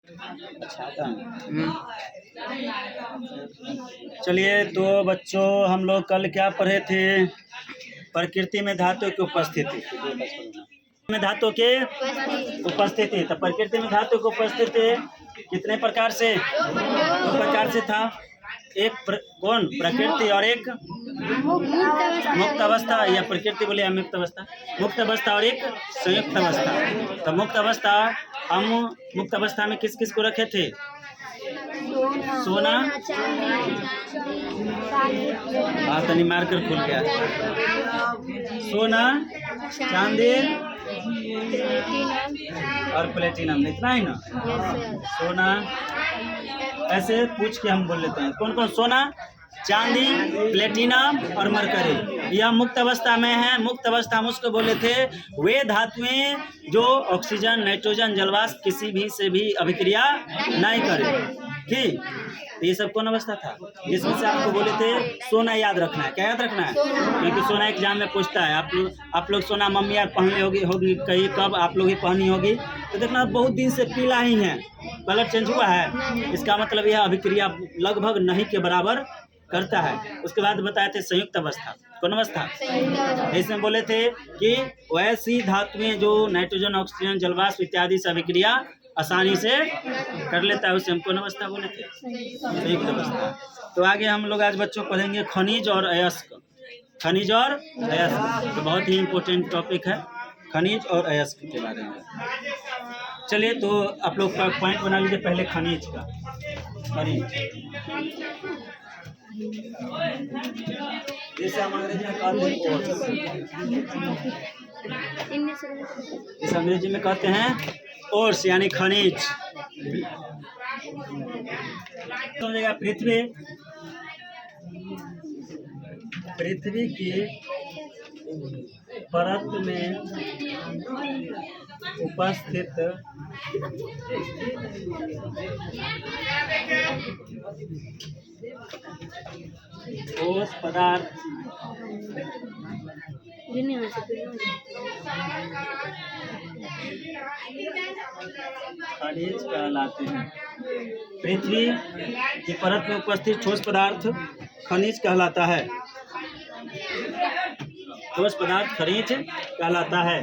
अच्छा आता है। चलिए तो बच्चों, हम लोग कल क्या पढ़े थे? प्रकृति में धातु की उपस्थिति। में धातु के उपस्थिति, तो प्रकृति में धातु की उपस्थिति कितने प्रकार से? दो प्रकार से था। एक कौन? प्रकृति, और एक मुक्त अवस्था, या प्रकृति बोले या मुक्त अवस्था? मुक्त अवस्था और एक संयुक्त अवस्था। तो मुक्त अवस्था, हम मुक्त अवस्था में किस किस को रखे थे? सोना, तनी मार कर खुल गया। सोना, चांदी और प्लेटिनम, इतना ही ना? सोना, ऐसे पूछ के हम बोल लेते हैं कौन कौन? सोना, चांदी, प्लेटिनम और मरकरी, यह मुक्त अवस्था में है। मुक्त अवस्था हम उसको बोले थे वे धातुएं जो ऑक्सीजन, नाइट्रोजन, जलवाष्प किसी भी से भी अभिक्रिया नहीं करे। ठीक, तो ये सब कौन अवस्था था? जिसमें से आपको बोले थे सोना याद रखना है। क्या याद रखना है? क्योंकि सोना एग्जाम में पूछता है। आप लोग सोना मम्मी यार पहन होगी कहीं, कब आप लोग ही पहनी होगी। तो देखना बहुत दिन से पीला ही है, कलर चेंज हुआ है, इसका मतलब यह अभिक्रिया लगभग नहीं के बराबर करता है। उसके बाद बताए थे संयुक्त अवस्था। कौन अवस्था? इसमें बोले थे कि वैसी धातुएं जो नाइट्रोजन, ऑक्सीजन, जलवाष्प इत्यादि से अभिक्रिया आसानी से कर लेता है, उसे हम कौन अवस्था बोले थे? संयुक्त अवस्था। तो आगे हम लोग आज बच्चों पढ़ेंगे खनिज और अयस्क। खनिज और अयस्क तो बहुत ही इम्पोर्टेंट टॉपिक है, खनिज और अयस्क के बारे में। चलिए तो आप लोग पॉइंट बना लीजिए पहले खनिज का। खनिज जैसे हम अंग्रेजी में कहते हैं, इस अंग्रेजी में कहते हैं ओर्स, यानी खनिज। समझेगा? पृथ्वी की परत में उपस्थित ठोस पदार्थ खनिज कहलाते हैं। पृथ्वी की परत में उपस्थित ठोस पदार्थ खनिज कहलाता है। ठोस पदार्थ खनिज कहलाता है।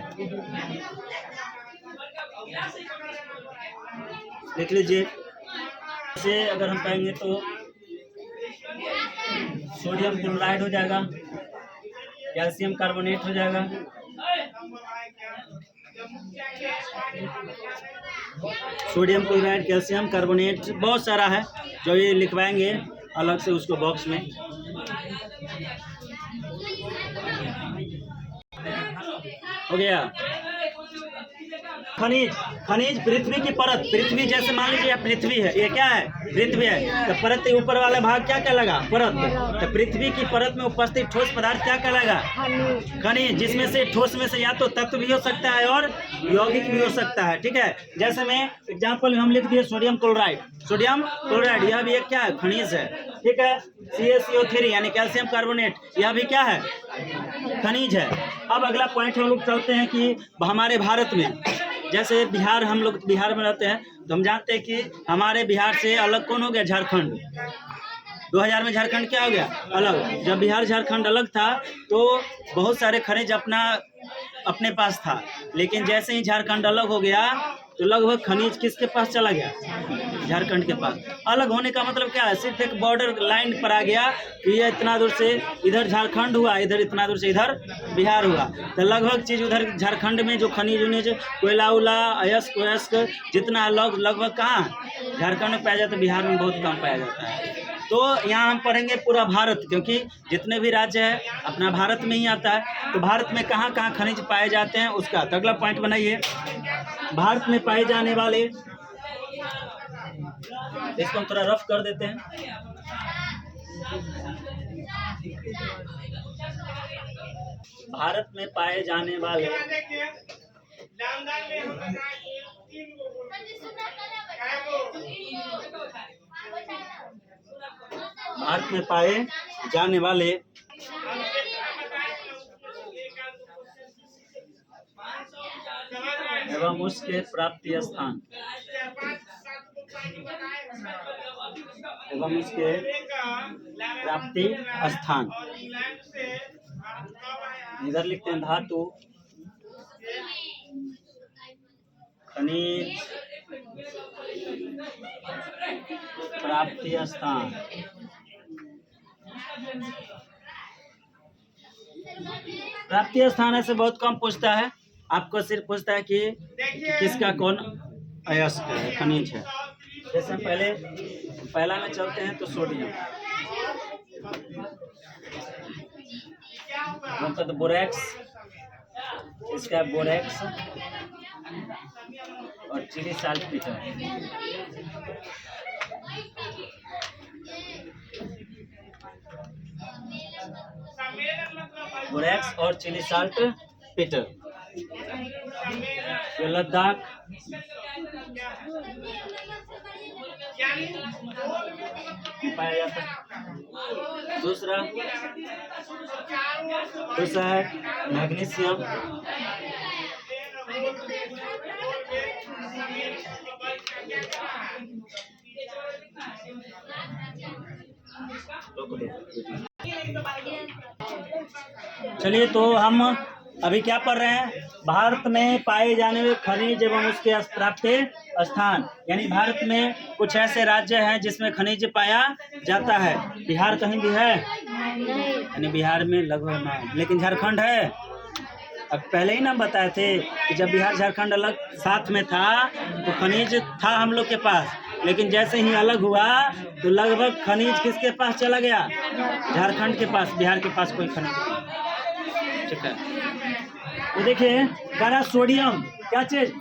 देख लीजिए, इसे अगर हम कहेंगे तो सोडियम क्लोराइड हो जाएगा, कैल्शियम कार्बोनेट हो जाएगा, सोडियम क्लोराइड, कैल्शियम कार्बोनेट, बहुत सारा है जो ये लिखवाएंगे अलग से उसको बॉक्स में। हो गया। खनिज, खनिज पृथ्वी की परत, पृथ्वी जैसे मान लीजिए यह पृथ्वी है, ये क्या है? पृथ्वी है। तो परत के ऊपर वाला भाग क्या कहलाएगा? परत। तो पृथ्वी की परत में उपस्थित ठोस पदार्थ क्या कहलाएगा? खनिज। जिसमें से ठोस में से या तो तत्व भी हो सकता है और यौगिक भी हो सकता है। ठीक है, जैसे में एग्जाम्पल हम लिख दिए सोडियम क्लोराइड। सोडियम क्लोराइड यह भी एक क्या है? खनिज है। ठीक है, CaCO3 यानी कैल्शियम कार्बोनेट, यह भी क्या है? खनिज है। अब अगला पॉइंट हम लोग चलते हैं कि हमारे भारत में, जैसे बिहार, हम लोग बिहार में रहते हैं तो हम जानते हैं कि हमारे बिहार से अलग कौन हो गया? झारखंड। 2000 में झारखंड क्या हो गया? अलग। जब बिहार झारखंड अलग था तो बहुत सारे खनिज अपने पास था, लेकिन जैसे ही झारखंड अलग हो गया तो लगभग खनिज किसके पास चला गया? झारखंड के पास। अलग होने का मतलब क्या है? सिर्फ एक बॉर्डर लाइन पर आ गया कि ये इतना दूर से इधर झारखंड हुआ, इधर इतना दूर से इधर बिहार हुआ। तो लगभग चीज़ उधर झारखंड में जो खनिज उनिज, कोयला उला, अयस्क वयस्क जितना लगभग कहाँ झारखंड में पाया जाता है, बिहार में बहुत कम पाया जाता है। तो यहाँ हम पढ़ेंगे पूरा भारत, क्योंकि जितने भी राज्य है अपना भारत में ही आता है। तो भारत में कहाँ कहाँ खनिज पाए जाते हैं उसका तो अगला पॉइंट बनाइए। भारत में पाए जाने वाले, इसको हम थोड़ा रफ कर देते हैं। भारत में पाए जाने वाले भारत में पाए जाने वाले एवं उसके प्राप्ति स्थान एवं उसके प्राप्ति स्थान। इधर लिखते हैं धातु, खनिज, प्राप्ति स्थान। प्राप्ति स्थान ऐसे बहुत कम पूछता है, आपको सिर्फ पूछता है कि किसका कौन अयस्क है, खनिज है। जैसे पहला में चलते हैं तो सोडियम, मतलब बोरेक्स, इसका बोरेक्स और चिली साल्टपीटर। बोरेक्स और चिली साल्टपीटर ये लद्दाख, पाया जाता है। दूसरा है मैग्नीशियम, चलिए तो हम अभी क्या पढ़ रहे हैं, भारत में पाए जाने वाले खनिज एवं उसके प्राप्ति स्थान। यानी भारत में कुछ ऐसे राज्य हैं जिसमें खनिज पाया जाता है। बिहार कहीं भी है? यानी बिहार में लगभग नहीं, लेकिन झारखंड है। अब पहले ही ना बताए थे कि जब बिहार झारखंड अलग साथ में था तो खनिज था हम लोग के पास, लेकिन जैसे ही अलग हुआ तो लगभग खनिज किसके पास चला गया? झारखंड के पास। बिहार के पास कोई खनिज नहीं। ठीक है, तो देखिए करा सोडियम, क्या चीज?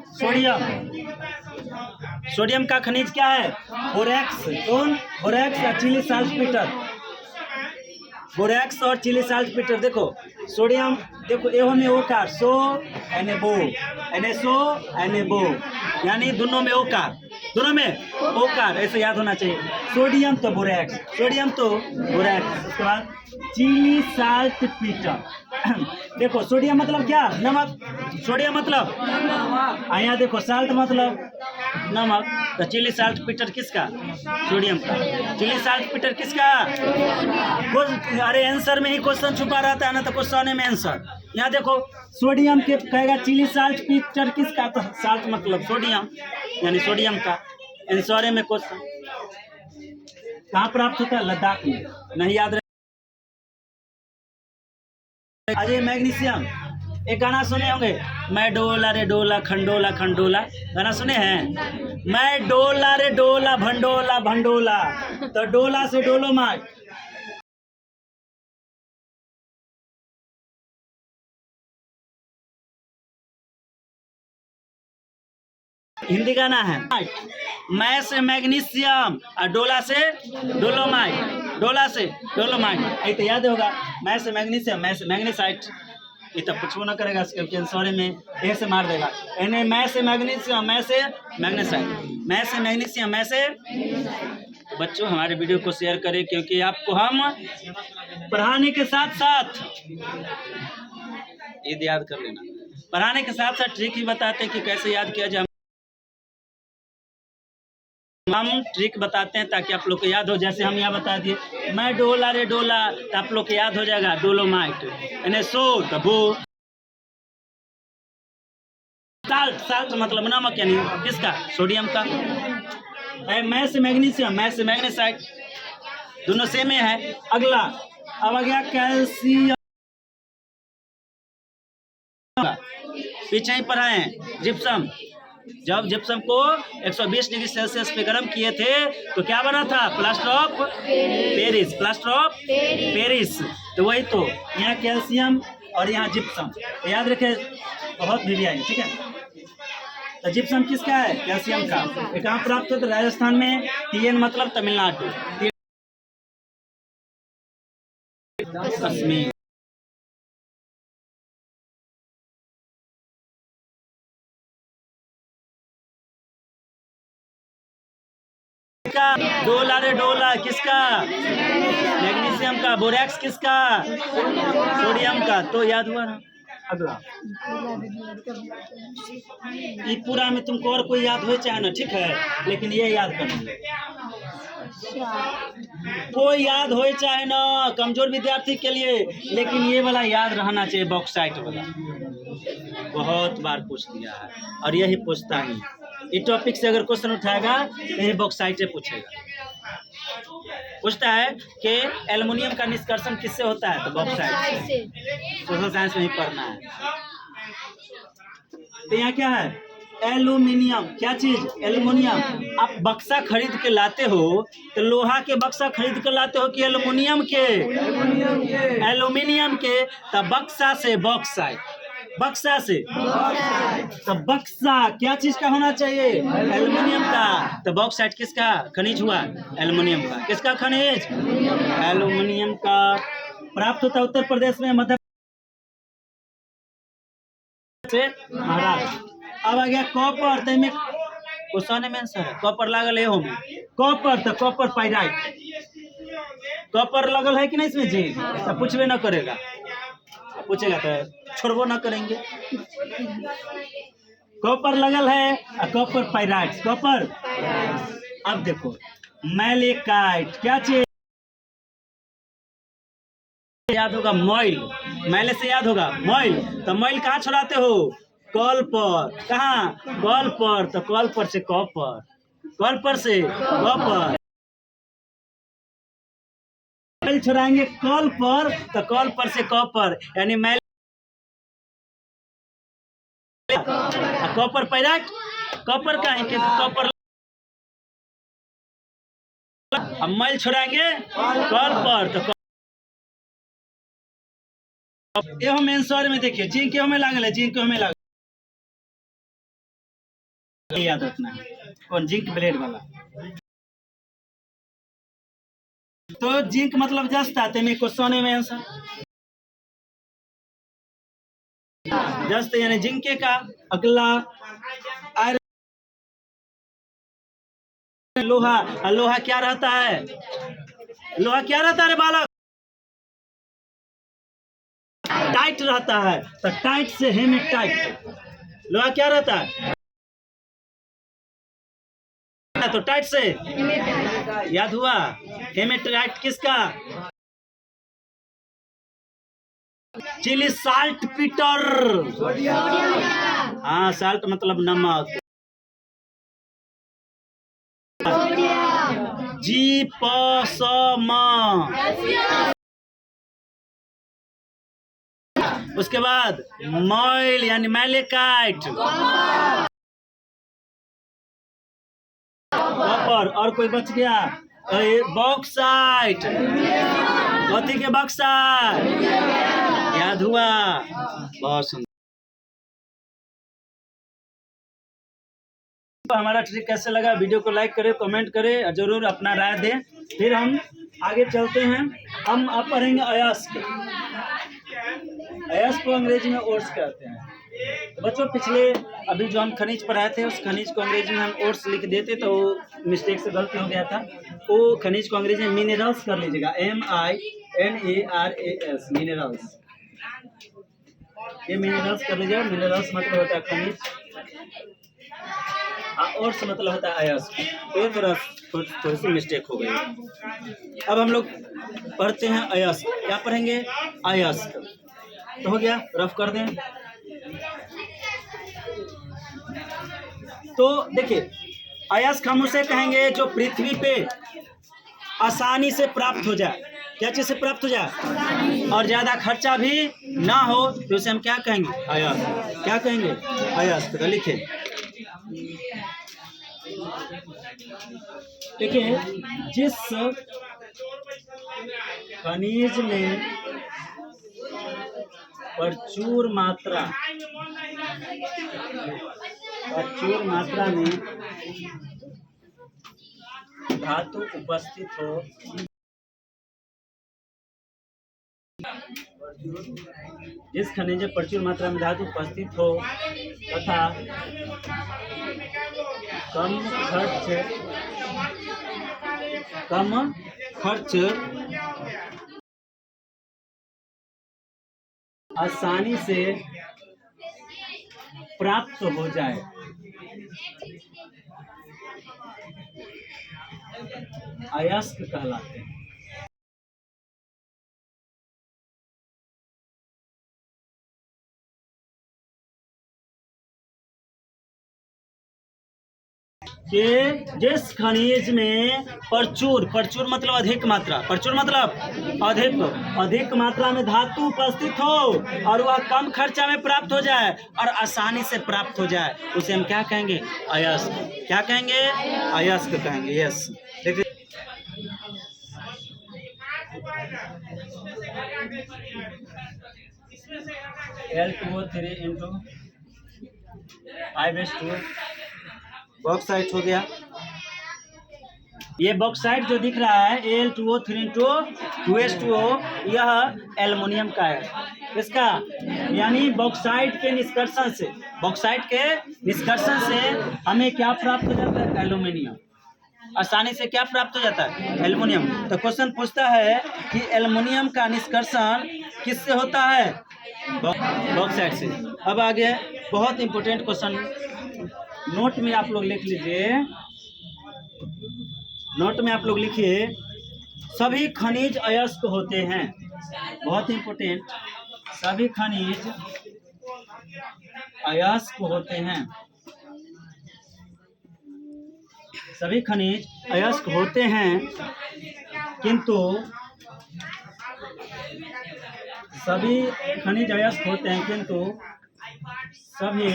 सोडियम का खनिज क्या है? बोरेक्स। कौन? बोरेक्स और चिली साल्टपीटर। बोरेक्स और चिली साल्टपीटर। देखो सोडियम, देखो एहो में ओकार, सो NaBO, NaSO NaBO, यानी दोनों में ओकार, दोनों में ओकार, ऐसे याद होना चाहिए। सोडियम तो बोरेक्स, सोडियम तो बोरेक्स। उसके बाद चिली साल्टपीटर। देखो सोडियम मतलब क्या? नमक। सोडियम मतलब यहाँ देखो साल्ट मतलब नमक, तो चिली साल्टपीटर किसका? सोडियम का। चिली साल्टपीटर किसका? अरे आंसर में ही क्वेश्चन छुपा रहता है ना, तो क्वेश्चन में आंसर। यहाँ देखो सोडियम के कहेगा चिली साल्टपीटर किसका? तो साल्ट मतलब सोडियम, यानी सोडियम का। आंसर में क्वेश्चन कहाँ प्राप्त होता है? लद्दाख में। नहीं याद रहे? अजय मैग्नीशियम, एक गाना सुने होंगे, मैं डोला रे डोला खंडोला खंडोला, गाना सुने हैं? मैं डोला रे डोला भंडोला भंडोला, तो डोला से डोलोमाइट। हिंदी गाना है। मैं से मैग्नीशियम और डोला से डोलोमाइट, डोला से डोलोमाइट, ये तो याद होगा। मैं से मैग्नीशियम, मैं से मैग्नीसाइट, ये तो कुछ ना करेगा, सॉरी में ए से मार देगा। यानी मैं से मैग्नीशियम, मैं से मैग्नीसाइट, मैं से मैग्नीशियम, मैं से। तो बच्चों हमारे वीडियो को शेयर करें, क्योंकि आपको हम पढ़ाने के साथ साथ ये याद कर लेना, पढ़ाने के साथ साथ ट्रिक ही बताते हैं कि कैसे याद किया जाए। हम ट्रिक बताते हैं ताकि आप लोग को याद हो। जैसे हम यहाँ बता दिए, मैं डोला रे डोला, तो आप लोग को याद हो जाएगा डोलोमाइट। NaSO तो वो, साल्ट, साल्ट मतलब नमक, यानी किसका? सोडियम का। मैं से मैग्नीशियम, मैं से मैग्नीसाइट, दोनों सेम है। अगला अब आ गया कैल्शियम, पीछे ही पढ़ाए हैं जिप्सम। जब जिप्सम को 120 डिग्री सेल्सियस पे गर्म किए थे तो क्या बना था? Plaster of Paris, plaster of Paris. तो वही तो यहाँ कैल्शियम और यहाँ जिप्सम, याद रखे, बहुत भी आई। ठीक है, तो जिप्सम किसका है? कैल्शियम का। ये कहाँ प्राप्त होता है? राजस्थान में। TN मतलब तमिलनाडु, कश्मीर। डोला रे डोला किसका? मैग्नीशियम का। बोरेक्स किसका? सोडियम का। तो याद हुआ ना। अगला ये पूरा में तुमको और कोई याद हो चाहे ना, ठीक है, लेकिन ये याद करना। वो याद हो चाहे ना, कमजोर विद्यार्थी के लिए, लेकिन ये वाला याद रहना चाहिए, बॉक्साइट वाला। बहुत बार पूछ लिया है और यही पूछता ही। इस टॉपिक से अगर क्वेश्चन उठाएगा तो ये बॉक्साइट से पूछेगा। पूछता है कि एल्युमिनियम का निष्कर्षण किससे होता है, तो बॉक्साइट से। सोशल साइंस में ही पढ़ना है। तो यहाँ क्या है, एल्युमिनियम। क्या चीज, एल्युमिनियम। आप बक्सा खरीद के लाते हो तो लोहा के बक्सा खरीद के लाते हो कि एल्युमिनियम के? एल्युमिनियम के। तब बक्सा से बॉक्साइट, बक्सा से। तो बक्सा क्या चीज का होना चाहिए, एल्युमिनियम का। तो बॉक्साइट किसका खनिज हुआ, एल्युमिनियम का। किसका खनिज, एल्युमिनियम का। प्राप्त होता उत्तर प्रदेश में, मध्य से महाराष्ट्र। अब आ गया कॉपर। तो में क्वेश्चन में आंसर है, कॉपर लागल है में कॉपर। तो कॉपर पाइराइट, कॉपर लगल है कि नहीं इसमें जी? तो पूछबे ना करेगा, पूछेगा तो छोड़बो ना करेंगे। कॉपर लगल है और कॉपर पाइराइट, कॉपर। अब देखो मैलेकाइट, क्या चीज याद होगा, मॉइल। मैले से याद होगा मॉइल। तो मॉइल कहाँ छोड़ाते हो, कॉल पर। कहाँ, कॉल पर। तो कॉल पर से कॉपर, कॉल पर से कॉपर। मैल छोड़ाएंगे कॉल पर, तो कॉल पर से कॉपर, यानी मैल। कॉपर पैराइट, कॉपर का है कि कॉपर। अब मैल छोड़ाएंगे कॉल पर, तो ये हम आंसर में देखिए, जिंक के हमें लागल है, जिंक हमें लागल। याद रखना है कौन, जिंक ब्लेड वाला। तो जिंक मतलब जस्ता, में क्वेश्चन में आंसर जस्ट, यानी जिंके का। अगला आयरन, लोहा। लोहा क्या रहता है, लोहा क्या रहता है बालक, टाइट रहता है। तो टाइट से हेमेटाइट, लोहा क्या रहता है, तो टाइट से याद हुआ। हेमेटाइट किसका, चिली साल्ट पीटर। हाँ, साल्ट मतलब नमक। जीप्सम। उसके बाद मॉइल यानी मैलेकाइट, कॉपर। और कोई बच गया, बॉक्साइट। कथी के बॉक्साइट, याद हुआ। बहुत सुंदर। तो हमारा ट्रिक कैसे लगा, वीडियो को लाइक करें, कमेंट करें और जरूर अपना राय दें। फिर हम आगे चलते हैं। हम अब पढ़ेंगे अयस्क। अयस्क को अंग्रेजी में ओट्स कहते हैं। तो बच्चों, पिछले अभी जो हम खनिज पढ़ाए थे, उस खनिज को अंग्रेजी में हम ओट्स लिख देते तो मिस्टेक से गलती हो गया था। वो खनिज को अंग्रेजी में मिनरल्स कर लीजिएगा, MINERALS, मिनरल्स। ये मिनरल्स कर लीजिएगा। मिनरल्स मतलब होता है खनिज, ओट्स मतलब होता है अयस्क। तो मेरा थोड़ी सी मिस्टेक हो गई। अब हम लोग पढ़ते हैं अयस्क। क्या पढ़ेंगे, अयस्क। तो हो गया, रफ कर दें। तो देखिए, अयस्क हम उसे कहेंगे जो पृथ्वी पे आसानी से प्राप्त हो जाए। क्या चीज से प्राप्त हो जाए, और ज्यादा खर्चा भी ना हो, तो उसे हम क्या कहेंगे, अयस्क। क्या कहेंगे, अयस्क। तो लिखे, देखिए, जिस खनिज में प्रचुर मात्रा में धातु उपस्थित हो, जिस खनिज में प्रचुर मात्रा में धातु उपस्थित हो तथा कम खर्च आसानी से प्राप्त हो जाए, अयस्क कहलाते हैं। कि जिस खनिज में प्रचुर, प्रचुर मतलब अधिक मात्रा, प्रचुर मतलब अधिक, अधिक मात्रा में धातु उपस्थित हो और वह कम खर्चा में प्राप्त हो जाए और आसानी से प्राप्त हो जाए, उसे हम क्या कहेंगे? अयस्क। क्या कहेंगे? अयस्क कहेंगे। यस, देखिए L2O3 इंटू I/2 बॉक्साइट हो गया। ये बॉक्साइट जो दिख रहा है Al2O3 इंटू 2H2O, यह एल्युमिनियम का है। इसका यानी बॉक्साइट के निष्कर्षण से, बॉक्साइट के निष्कर्षण से हमें क्या प्राप्त हो जाता है? एल्युमिनियम। आसानी से क्या प्राप्त हो जाता है? एल्युमिनियम। तो क्वेश्चन पूछता है कि एल्युमिनियम का निष्कर्षण किससे होता है? बॉक्साइट से। अब आगे बहुत इंपॉर्टेंट क्वेश्चन नोट में आप लोग लिख लीजिए, नोट में आप लोग लिखिए, सभी खनिज अयस्क होते हैं। बहुत इंपॉर्टेंट, सभी खनिज अयस्क होते हैं। सभी खनिज अयस्क होते हैं, किंतु सभी खनिज अयस्क होते हैं, किंतु सभी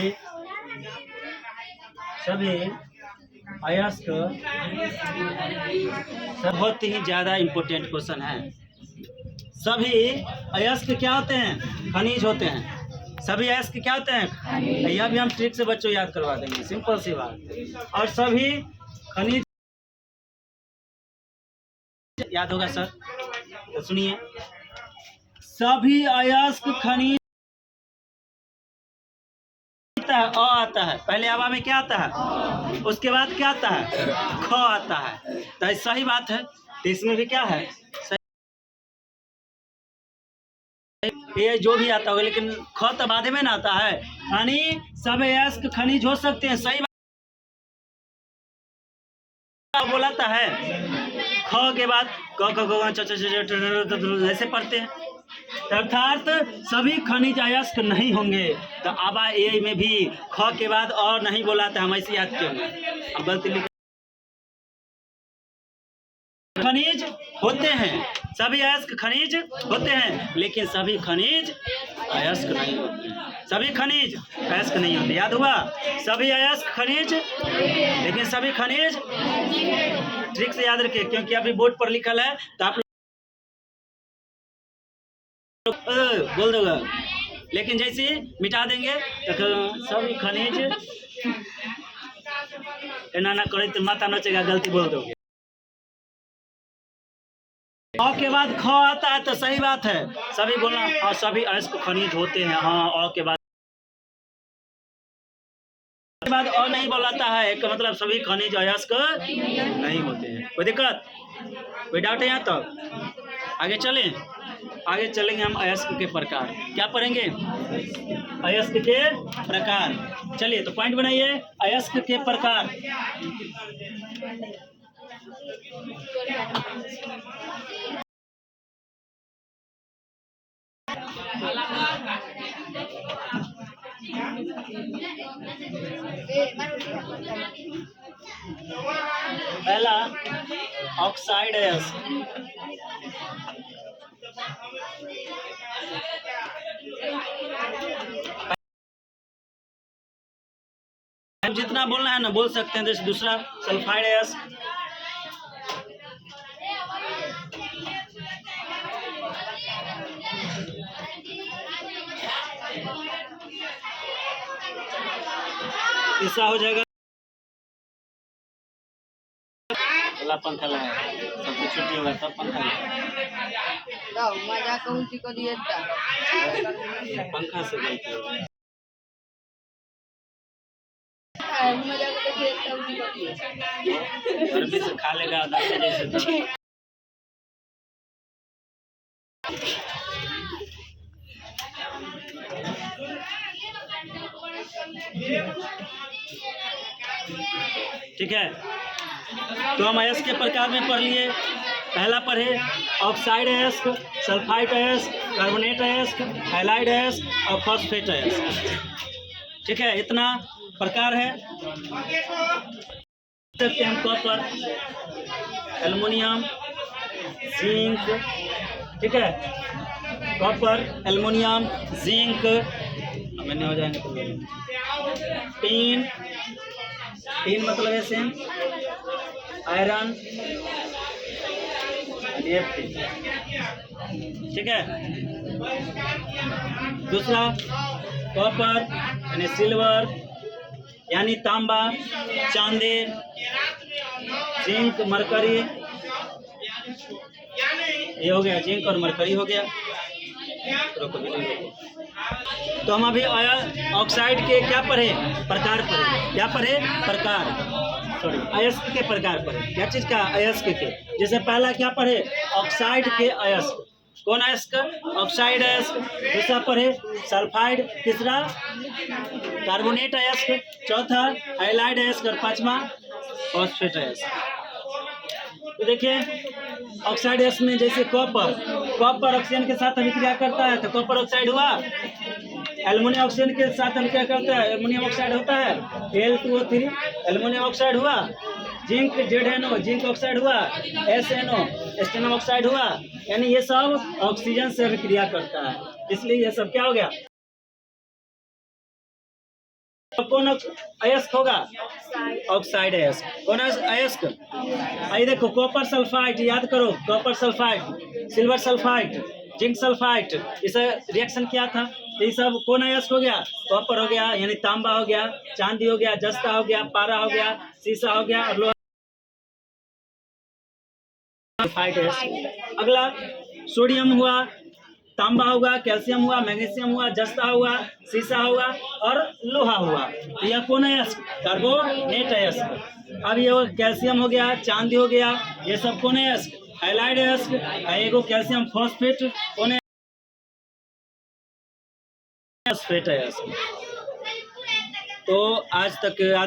अयस्क, बहुत ही ज़्यादा इम्पोर्टेंट क्वेश्चन है। सभी अयस्क क्या होते हैं? खनिज होते हैं। सभी अयस्क क्या होते हैं? यह भी हम ट्रिक से बच्चों याद करवा देंगे, सिंपल सी बात। और सभी खनिज याद होगा सर, तो सुनिए, सभी अयस्क खनिज अ आता है, पहले आवा में क्या आता है? उसके बाद क्या आता है? ख आता है। तो सही बात है, तो इसमें भी क्या है? ये जो भी आता होगा, लेकिन ख तो बाद में ना आता है। यानी सब अयस्क खनिज हो सकते हैं। सही बात बोलाता है। ख के बाद ऐसे पढ़ते हैं, अर्थात सभी खनिज अयस्क नहीं होंगे। तो आबा ए में भी ख के बाद और नहीं बोला था, हम ऐसे याद क्यों? अब गलती लिख, खनिज होते हैं, सभी अयस्क खनिज होते हैं, लेकिन सभी खनिज अयस्क नहीं होते। सभी खनिज अयस्क नहीं होते, याद हुआ? सभी अयस्क खनिज, लेकिन सभी खनिज, ट्रिक से याद रखिए, क्योंकि अभी बोर्ड पर लिखल है तो आप बोल दोगे, लेकिन जैसे मिटा देंगे तो सभी खनिज ना करे तो माता नचेगा, गलती बोल दोगे। अ के बाद ख आता है तो सही बात है, सभी बोलना। और सभी अयस्क खनिज होते हैं, हाँ। अ के बाद अ नहीं बोलाता है, एक मतलब सभी खनिज अयस्क नहीं होते हैं। कोई दिक्कत, कोई डाउट है यहाँ तक? आगे चलें, आगे चलेंगे हम अयस्क के प्रकार। क्या पढ़ेंगे? अयस्क के प्रकार। चलिए तो पॉइंट बनाइए, अयस्क के प्रकार। पहला ऑक्साइड अयस्क, जितना बोलना है ना बोल सकते हैं। जैसे दूसरा सल्फाइड अयस्क, तीसरा हो जाएगा पंखा लगा, सबको छुट्टी होगा तब पंखा लगा, मजा को दिए पंखा से गर्मी से खा लेगा जैसे। ठीक है, तो हम अयस्क के प्रकार में पढ़ लिए। पहला पढ़े ऑक्साइड अयस्क, सल्फाइड अयस्क, कार्बोनेट अयस्क, हैलाइड अयस्क और फॉस्फेट अयस्क। ठीक है, इतना प्रकार है। सकते हम कॉपर, एल्युमिनियम, जिंक, ठीक है, कॉपर, एल्युमिनियम, जिंक, मैंने हो जाएंगे तो टीन, टीन मतलब ऐसे आयरन, ठीक है। दूसरा कॉपर यानी सिल्वर यानी तांबा, चांदी, जिंक, मरकरी, ये हो गया जिंक और मरकरी हो गया। तो हम अभी ऑक्साइड के क्या पढ़े? प्रकार पढ़े। क्या पढ़े? प्रकार, सॉरी अयस्क के प्रकार पढ़े। क्या चीज का? अयस्क के। जैसे पहला क्या पढ़े? ऑक्साइड के अयस्क। कौन अयस्क? ऑक्साइड अयस्क। दूसरा पढ़े सल्फाइड, तीसरा कार्बोनेट अयस्क, चौथा हाइलाइड अयस्क और पांचवा फॉस्फेट अयस्क। तो देखिए ऑक्साइड अयस्क में जैसे कॉपर, कॉपर ऑक्सीजन के साथ अभिक्रिया करता है तो कॉपर ऑक्साइड हुआ। एल्युमिनियम ऑक्सीजन के साथ अभिक्रिया करता है, एल्युमिनियम ऑक्साइड होता है, Al2O3 एल्युमिनियम ऑक्साइड हुआ। जिंक ZnO जिंक ऑक्साइड हुआ, SnO स्टेनम ऑक्साइड हुआ। यानी ये सब ऑक्सीजन से अभिक्रिया करता है, इसलिए ये सब क्या हो गया? कौन अयस्क होगा? ऑक्साइड अयस्क। कौन अयस्क? आइए देखो कॉपर सल्फाइड, याद करो copper sulphide, silver sulphide, zinc sulphide, इस रिएक्शन क्या था? ये सब कौन अयस्क हो गया? कॉपर हो गया यानी तांबा हो गया, चांदी हो गया, जस्ता हो गया, पारा हो गया, सीसा हो गया और लोहा। अगला सोडियम हुआ, तांबा हुआ, कैल्शियम हुआ, मैग्नीशियम हुआ, जस्ता हुआ, सीसा हुआ और लोहा हुआ। तो यह कौन अयस्क? कार्बोनेट अयस्क। अब ये कैल्शियम हो गया, चांदी हो गया, ये सब कौन अयस्क? हाइलाइड अयस्क। एगो कैल्शियम फॉस्फेट कौन? फॉस्फेट अयस्क। तो आज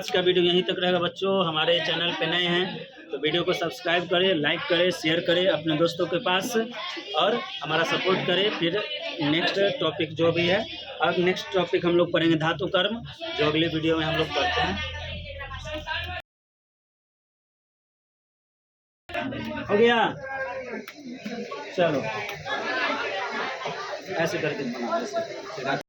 का वीडियो यहीं तक रहेगा बच्चों। हमारे चैनल पे नए हैं तो वीडियो को सब्सक्राइब करें, लाइक करें, शेयर करें अपने दोस्तों के पास और हमारा सपोर्ट करें। फिर नेक्स्ट टॉपिक जो भी है, अब नेक्स्ट टॉपिक हम लोग पढ़ेंगे धातु कर्म, जो अगले वीडियो में हम लोग पढ़ते हैं। हो गया? चलो ऐसे करके बनाओ।